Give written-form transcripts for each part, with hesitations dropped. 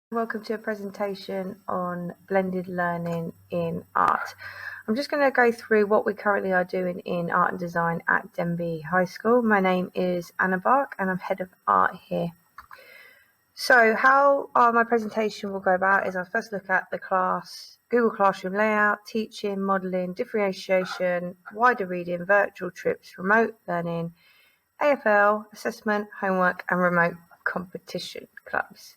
Welcome to a presentation on blended learning in art. I'm just going to go through what we currently are doing in art and design at Denbigh High School. My name is Anna Barke and I'm head of art here. So how my presentation will go about is I'll first look at the class, Google Classroom layout, teaching, modelling, differentiation, wider reading, virtual trips, remote learning, AFL, assessment, homework and remote competition clubs.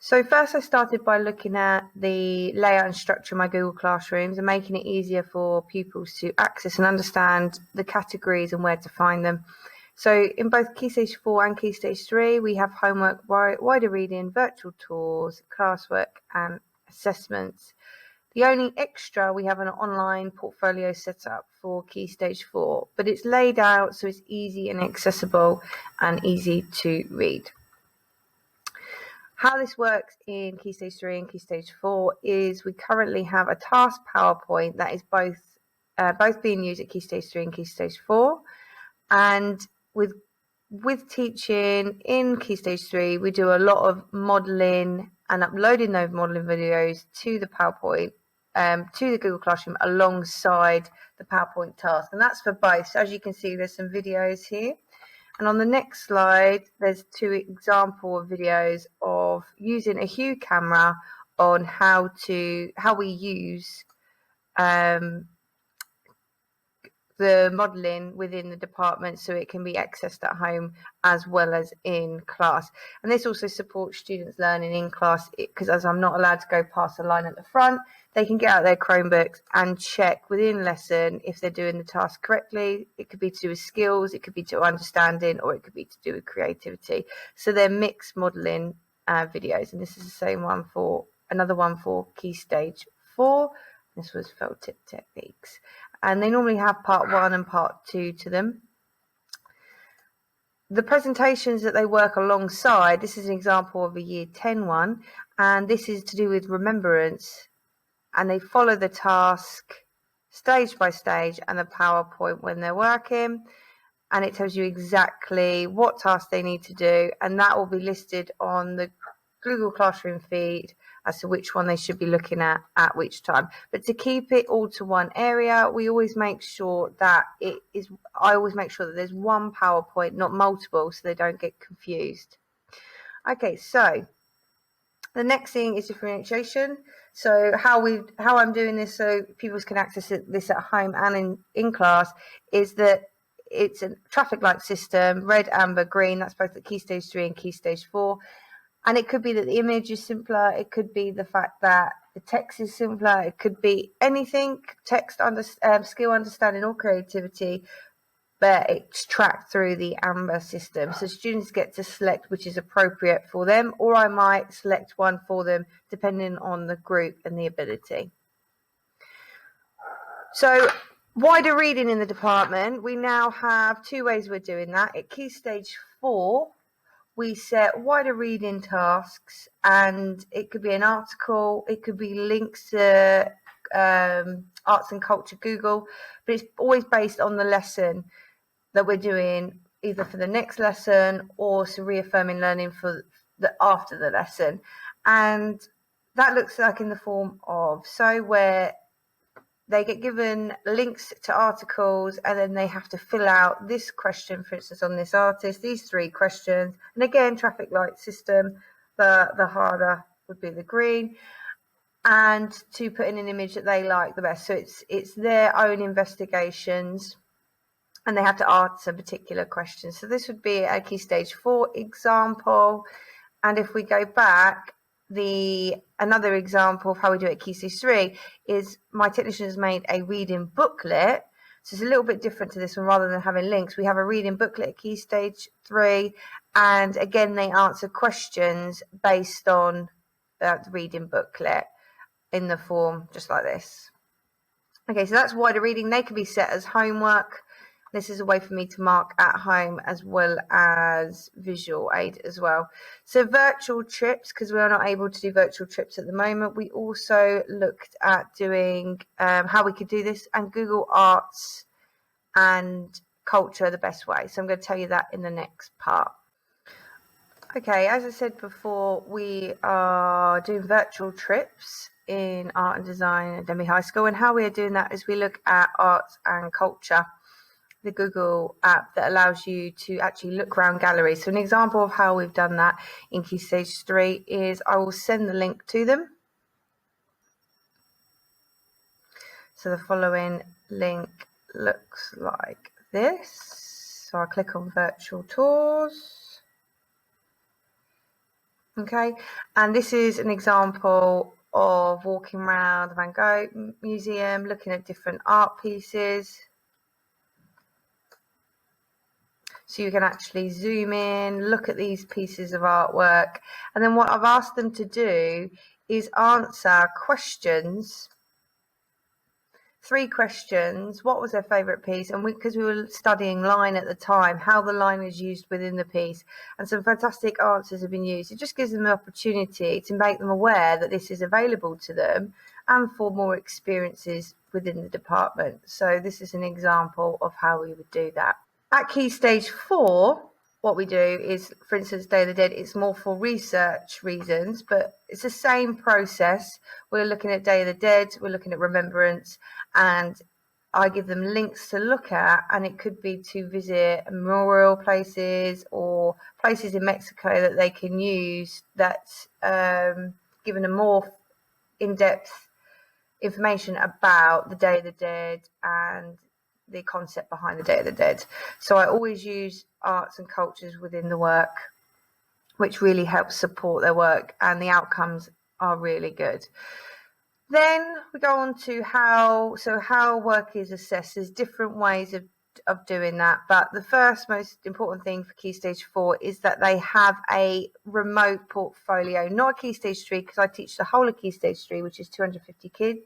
So first I started by looking at the layout and structure of my Google Classrooms and making it easier for pupils to access and understand the categories and where to find them. So in both Key Stage 4 and Key Stage 3, we have homework, wider reading, virtual tours, classwork and assessments. The only extra, we have an online portfolio set up for Key Stage 4, but it's laid out so it's easy and accessible and easy to read. How this works in Key Stage 3 and Key Stage 4 is we currently have a task PowerPoint that is both being used at Key Stage 3 and Key Stage 4. And with teaching in Key Stage 3, we do a lot of modelling and uploading those modelling videos to the PowerPoint, to the Google Classroom alongside the PowerPoint task. And that's for both. So as you can see, there's some videos here. And on the next slide, there's two example videos of using a Hue camera on how we use the modelling within the department so it can be accessed at home as well as in class. And this also supports students learning in class because as I'm not allowed to go past the line at the front, they can get out their Chromebooks and check within lesson if they're doing the task correctly. It could be to do with skills, it could be to understanding, or it could be to do with creativity. So they're mixed modelling videos, and this is the same one for another one for Key Stage 4. This was felt tip techniques. And they normally have part 1 and part 2 to them. The presentations that they work alongside, this is an example of a Year 10 one, and this is to do with remembrance. And they follow the task stage by stage and the PowerPoint when they're working. And it tells you exactly what task they need to do. And that will be listed on the Google Classroom feed as to which one they should be looking at which time. But to keep it all to one area, we always make sure that I always make sure that there's one PowerPoint, not multiple, so they don't get confused. Okay, so the next thing is differentiation. So how I'm doing this so people can access this at home and in class is that it's a traffic light system, red, amber, green. That's both at Key Stage 3 and Key Stage 4. And it could be that the image is simpler. It could be the fact that the text is simpler. It could be anything, text, skill, understanding, or creativity, but it's tracked through the amber system. So students get to select which is appropriate for them, or I might select one for them depending on the group and the ability. So wider reading in the department, we now have two ways we're doing that. At Key Stage 4, we set wider reading tasks, and it could be an article, it could be links to arts and culture Google, but it's always based on the lesson that we're doing, either for the next lesson or some reaffirming learning for after the lesson. And that looks like in the form of where they get given links to articles and then they have to fill out this question, for instance, on this artist, these 3 questions. And again, traffic light system, the harder would be the green, and to put in an image that they like the best. So it's their own investigations and they have to answer particular questions. So this would be a Key Stage 4 example. And if we go back, another example of how we do it at Key Stage 3 is my technician has made a reading booklet. So it's a little bit different to this one. Rather than having links, we have a reading booklet at Key Stage 3. And again, they answer questions based on the reading booklet in the form just like this. Okay, so that's wider reading. They can be set as homework. This is a way for me to mark at home as well as visual aid as well. So virtual trips, because we are not able to do virtual trips at the moment, we also looked at doing how we could do this, and Google Arts and Culture the best way. So I'm going to tell you that in the next part. Okay, as I said before, we are doing virtual trips in art and design at Denbigh High School, and how we are doing that is we look at arts and culture, the Google app that allows you to actually look around galleries. So an example of how we've done that in Key Stage 3 is I will send the link to them. So the following link looks like this. So I'll click on virtual tours. Okay, and this is an example of walking around the Van Gogh Museum, looking at different art pieces. So you can actually zoom in, look at these pieces of artwork, and then what I've asked them to do is answer questions. 3 questions. What was their favourite piece? And because we were studying line at the time, how the line is used within the piece, and some fantastic answers have been used. It just gives them an opportunity to make them aware that this is available to them and for more experiences within the department. So this is an example of how we would do that. At Key Stage 4, what we do is, for instance, Day of the Dead, it's more for research reasons, but it's the same process. We're looking at Day of the Dead, we're looking at remembrance, and I give them links to look at, and it could be to visit memorial places or places in Mexico that they can use that's given them more in-depth information about the Day of the Dead and the concept behind the Day of the Dead. So I always use arts and cultures within the work, which really helps support their work, and the outcomes are really good. Then we go on to how work is assessed. There's different ways of doing that, but the first most important thing for Key Stage 4 is that they have a remote portfolio, not Key Stage 3, because I teach the whole of Key Stage 3, which is 250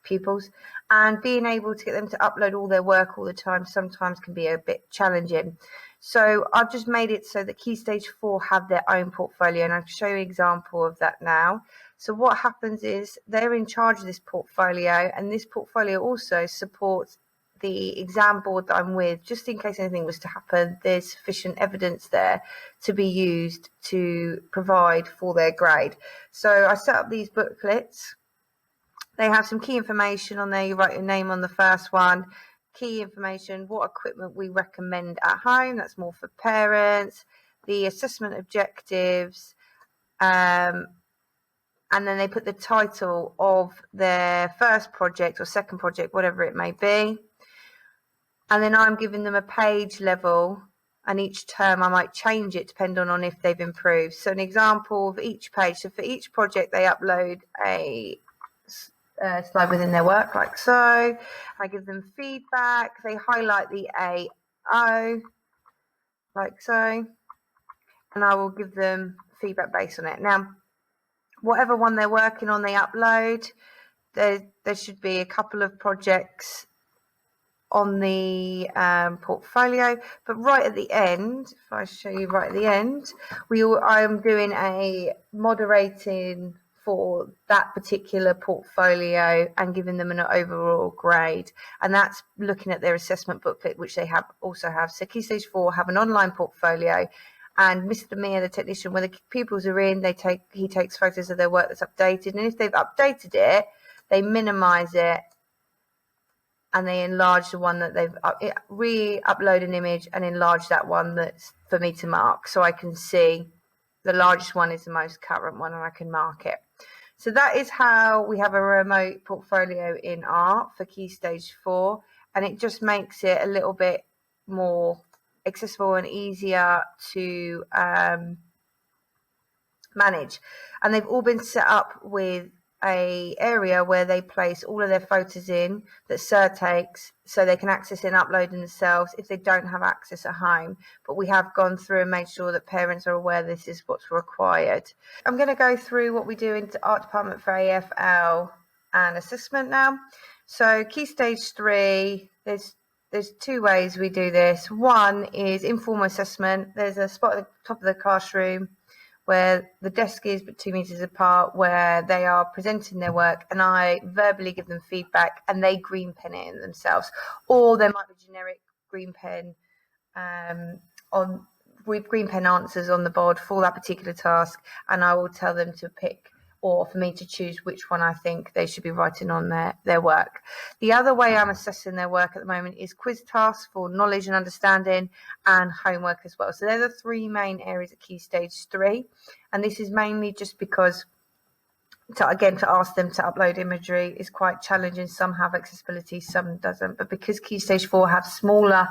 pupils, and being able to get them to upload all their work all the time sometimes can be a bit challenging. So I've just made it so that Key Stage 4 have their own portfolio, and I'll show you an example of that now. So what happens is they're in charge of this portfolio, and this portfolio also supports the exam board that I'm with, just in case anything was to happen. There's sufficient evidence there to be used to provide for their grade. So I set up these booklets. They have some key information on there. You write your name on the first one. Key information, what equipment we recommend at home. That's more for parents. The assessment objectives. And then they put the title of their first project or second project, whatever it may be. And then I'm giving them a page level, and each term I might change it depending on if they've improved. So an example of each page. So for each project, they upload a slide within their work, like so. I give them feedback. They highlight the AO, like so, and I will give them feedback based on it. Now, whatever one they're working on, they upload. There should be a couple of projects on the portfolio, but right at the end, if I show you right at the end, I'm doing a moderating for that particular portfolio and giving them an overall grade, and that's looking at their assessment booklet, which they also have. So Key Stage 4 have an online portfolio, and Mr. Mia, the technician, when the pupils are in, he takes photos of their work that's updated, and if they've updated it, they minimize it and they enlarge the one that they've re-upload an image and enlarge that one that's for me to mark, so I can see the largest one is the most current one and I can mark it. So that is how we have a remote portfolio in art for Key Stage 4, and it just makes it a little bit more accessible and easier to manage. And they've all been set up with a area where they place all of their photos in that Sir takes, so they can access it and upload them themselves if they don't have access at home. But we have gone through and made sure that parents are aware this is what's required. I'm going to go through what we do in the art department for AFL and assessment now. So Key Stage 3, there's 2 ways we do this. One is informal assessment. There's a spot at the top of the classroom where the desk is but 2 meters apart, where they are presenting their work, and I verbally give them feedback and they green pen it in themselves. Or there might be generic green pen on with green pen answers on the board for that particular task, and I will tell them to pick, or for me to choose which one I think they should be writing on their work. The other way I'm assessing their work at the moment is quiz tasks for knowledge and understanding, and homework as well. So they're the three main areas at Key Stage 3, and this is mainly just because to ask them to upload imagery is quite challenging. Some have accessibility, some doesn't, but because Key Stage 4 have smaller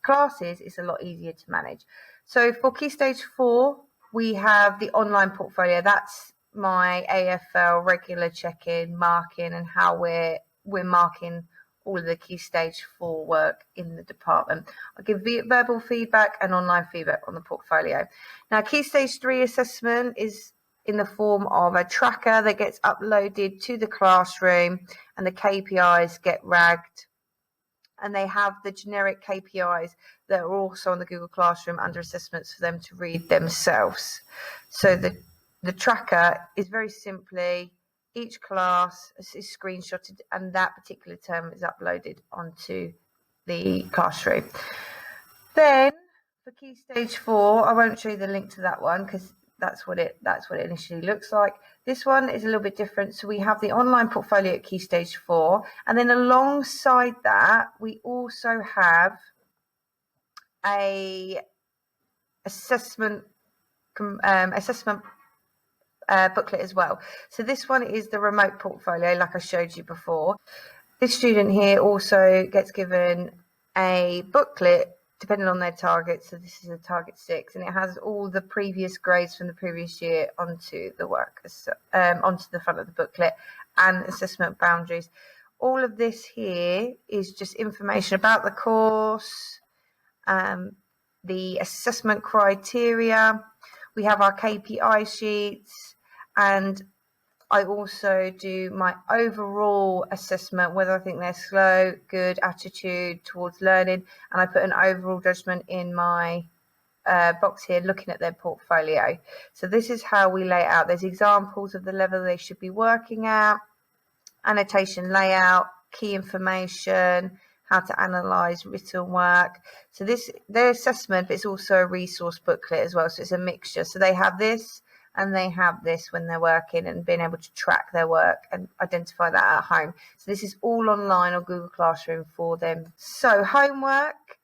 classes, it's a lot easier to manage. So for Key Stage 4, we have the online portfolio. That's my AFL regular check-in, marking, and how we're marking all of the Key Stage 4 work in the department. I'll give verbal feedback and online feedback on the portfolio. Now, Key Stage 3 assessment is in the form of a tracker that gets uploaded to the classroom, and the KPIs get ragged, and they have the generic KPIs that are also on the Google Classroom under assessments for them to read themselves. So the tracker is very simply, each class is screenshotted, and that particular term is uploaded onto the classroom. Then for Key Stage 4, I won't show you the link to that one because that's what it initially looks like. This one is a little bit different. So we have the online portfolio at Key Stage 4, and then alongside that we also have a assessment booklet as well. So this one is the remote portfolio, like I showed you before. This student here also gets given a booklet depending on their target. So this is a target 6, and it has all the previous grades from the previous year onto the work, onto the front of the booklet, and assessment boundaries. All of this here is just information about the course, the assessment criteria. We have our KPI sheets, and I also do my overall assessment, whether I think they're slow, good, attitude towards learning, and I put an overall judgment in my box here looking at their portfolio. So this is how we lay it out. There's examples of the level they should be working at, annotation layout, key information, how to analyse written work. So their assessment, but it's also a resource booklet as well, so it's a mixture. So they have this and they have this when they're working, and being able to track their work and identify that at home. So this is all online on Google Classroom for them. So homework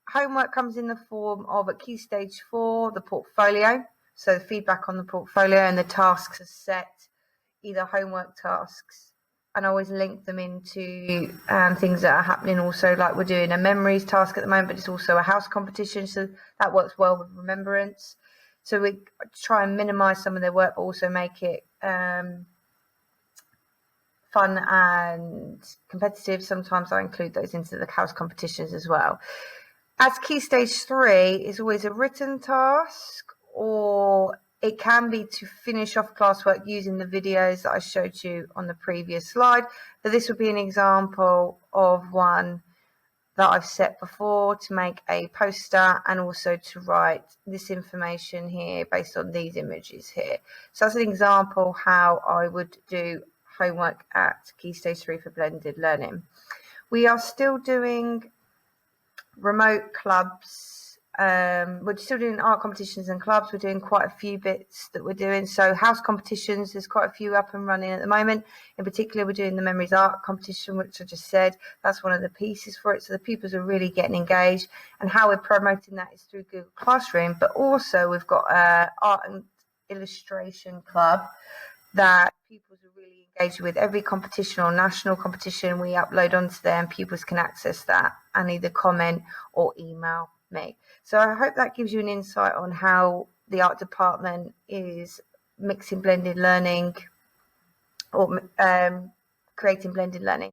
comes in the form of, at Key Stage 4, the portfolio. So the feedback on the portfolio, and the tasks are set, either homework tasks, and I always link them into things that are happening also, like we're doing a memories task at the moment, but it's also a house competition, so that works well with remembrance. So we try and minimise some of their work, but also make it fun and competitive. Sometimes I include those into the house competitions as well. As Key Stage 3 is always a written task, or it can be to finish off classwork using the videos that I showed you on the previous slide. But this would be an example of one that I've set before, to make a poster and also to write this information here based on these images here. So that's an example how I would do homework at Key Stage 3 for blended learning. We are still doing remote clubs. We're still doing art competitions and clubs. We're doing quite a few bits that we're doing. So house competitions, there's quite a few up and running at the moment. In particular, we're doing the memories art competition, which I just said, that's one of the pieces for it. So the pupils are really getting engaged, and how we're promoting that is through Google Classroom. But also we've got an art and illustration club that pupils are really engaged with. Every competition or national competition we upload onto there, and pupils can access that and either comment or email me. So I hope that gives you an insight on how the art department is mixing blended learning, or creating blended learning.